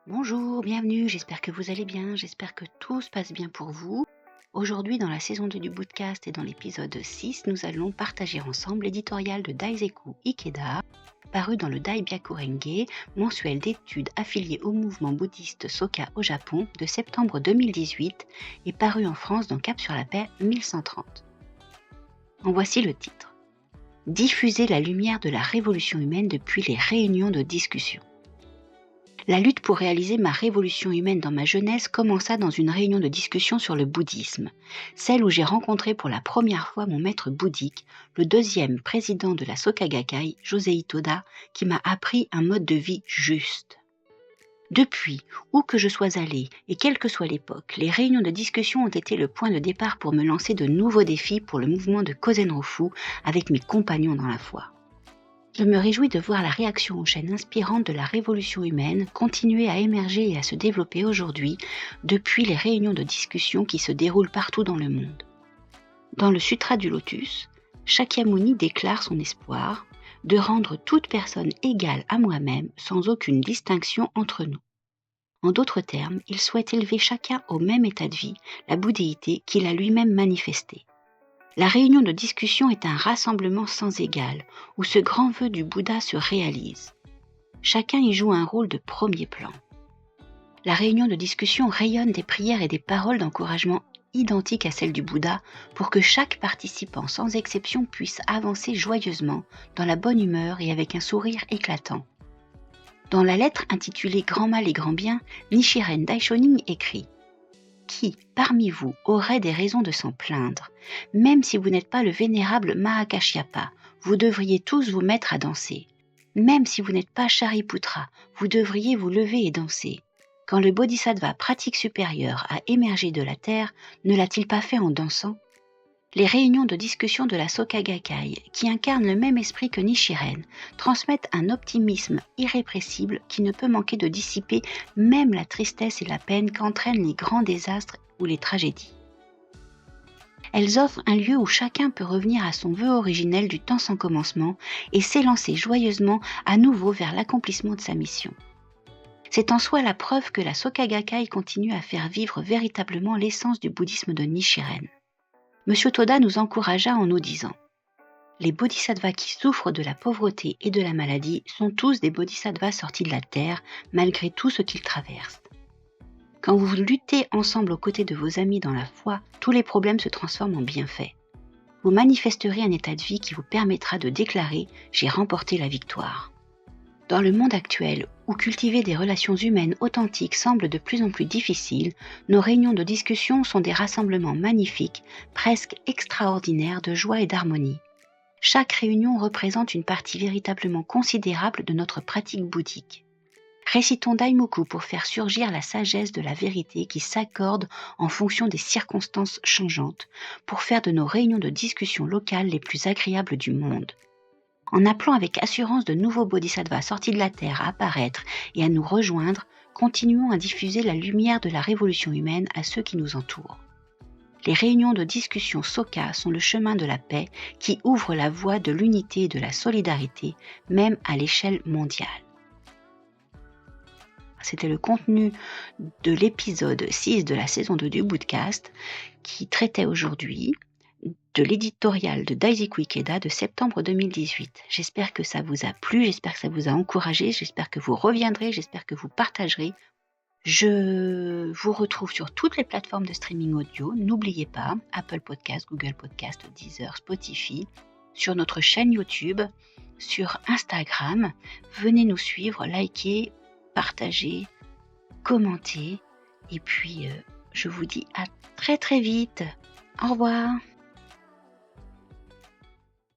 Bonjour, bienvenue, j'espère que vous allez bien, j'espère que tout se passe bien pour vous. Aujourd'hui, dans la saison 2 du Bootcast et dans l'épisode 6, nous allons partager ensemble l'éditorial de Daisaku Ikeda, paru dans le Daibyaku-renge, mensuel d'études affilié au mouvement bouddhiste Soka au Japon de septembre 2018 et paru en France dans Cap sur la Paix 1130. En voici le titre. Diffuser la lumière de la révolution humaine depuis les réunions de discussion. La lutte pour réaliser ma révolution humaine dans ma jeunesse commença dans une réunion de discussion sur le bouddhisme, celle où j'ai rencontré pour la première fois mon maître bouddhique, le deuxième président de la Soka Gakkai, Josei Toda, qui m'a appris un mode de vie juste. Depuis, où que je sois allée, et quelle que soit l'époque, les réunions de discussion ont été le point de départ pour me lancer de nouveaux défis pour le mouvement de Kozen-Rofu avec mes compagnons dans la foi. Je me réjouis de voir la réaction aux chaînes inspirantes de la révolution humaine continuer à émerger et à se développer aujourd'hui depuis les réunions de discussion qui se déroulent partout dans le monde. Dans le Sutra du Lotus, Shakyamuni déclare son espoir de rendre toute personne égale à moi-même sans aucune distinction entre nous. En d'autres termes, il souhaite élever chacun au même état de vie, la bouddhéité qu'il a lui-même manifestée. La réunion de discussion est un rassemblement sans égal, où ce grand vœu du Bouddha se réalise. Chacun y joue un rôle de premier plan. La réunion de discussion rayonne des prières et des paroles d'encouragement identiques à celles du Bouddha pour que chaque participant sans exception puisse avancer joyeusement, dans la bonne humeur et avec un sourire éclatant. Dans la lettre intitulée « Grand mal et grand bien », Nichiren Daishonin écrit « Qui, parmi vous, aurait des raisons de s'en plaindre? Même si vous n'êtes pas le vénérable Mahakashyapa, vous devriez tous vous mettre à danser. Même si vous n'êtes pas Shariputra, vous devriez vous lever et danser. Quand le Bodhisattva pratique supérieur a émergé de la terre, ne l'a-t-il pas fait en dansant? » Les réunions de discussion de la Soka Gakkai, qui incarnent le même esprit que Nichiren, transmettent un optimisme irrépressible qui ne peut manquer de dissiper même la tristesse et la peine qu'entraînent les grands désastres ou les tragédies. Elles offrent un lieu où chacun peut revenir à son vœu originel du temps sans commencement et s'élancer joyeusement à nouveau vers l'accomplissement de sa mission. C'est en soi la preuve que la Soka Gakkai continue à faire vivre véritablement l'essence du bouddhisme de Nichiren. M. Toda nous encouragea en nous disant « Les bodhisattvas qui souffrent de la pauvreté et de la maladie sont tous des bodhisattvas sortis de la terre malgré tout ce qu'ils traversent. Quand vous luttez ensemble aux côtés de vos amis dans la foi, tous les problèmes se transforment en bienfaits. Vous manifesterez un état de vie qui vous permettra de déclarer « J'ai remporté la victoire ». Dans le monde actuel, où cultiver des relations humaines authentiques semble de plus en plus difficile, nos réunions de discussion sont des rassemblements magnifiques, presque extraordinaires de joie et d'harmonie. Chaque réunion représente une partie véritablement considérable de notre pratique bouddhique. Récitons Daimoku pour faire surgir la sagesse de la vérité qui s'accorde en fonction des circonstances changeantes, pour faire de nos réunions de discussion locales les plus agréables du monde. En appelant avec assurance de nouveaux bodhisattvas sortis de la terre à apparaître et à nous rejoindre, continuons à diffuser la lumière de la révolution humaine à ceux qui nous entourent. Les réunions de discussion Soka sont le chemin de la paix qui ouvre la voie de l'unité et de la solidarité, même à l'échelle mondiale. C'était le contenu de l'épisode 6 de la saison 2 du Bootcast qui traitait aujourd'hui de l'éditorial de Daisaku Ikeda de septembre 2018. J'espère que ça vous a plu, j'espère que ça vous a encouragé, j'espère que vous reviendrez, j'espère que vous partagerez. Je vous retrouve sur toutes les plateformes de streaming audio. N'oubliez pas, Apple Podcast, Google Podcast, Deezer, Spotify, sur notre chaîne YouTube, sur Instagram. Venez nous suivre, likez, partagez, commentez. Et puis, je vous dis à très très vite. Au revoir.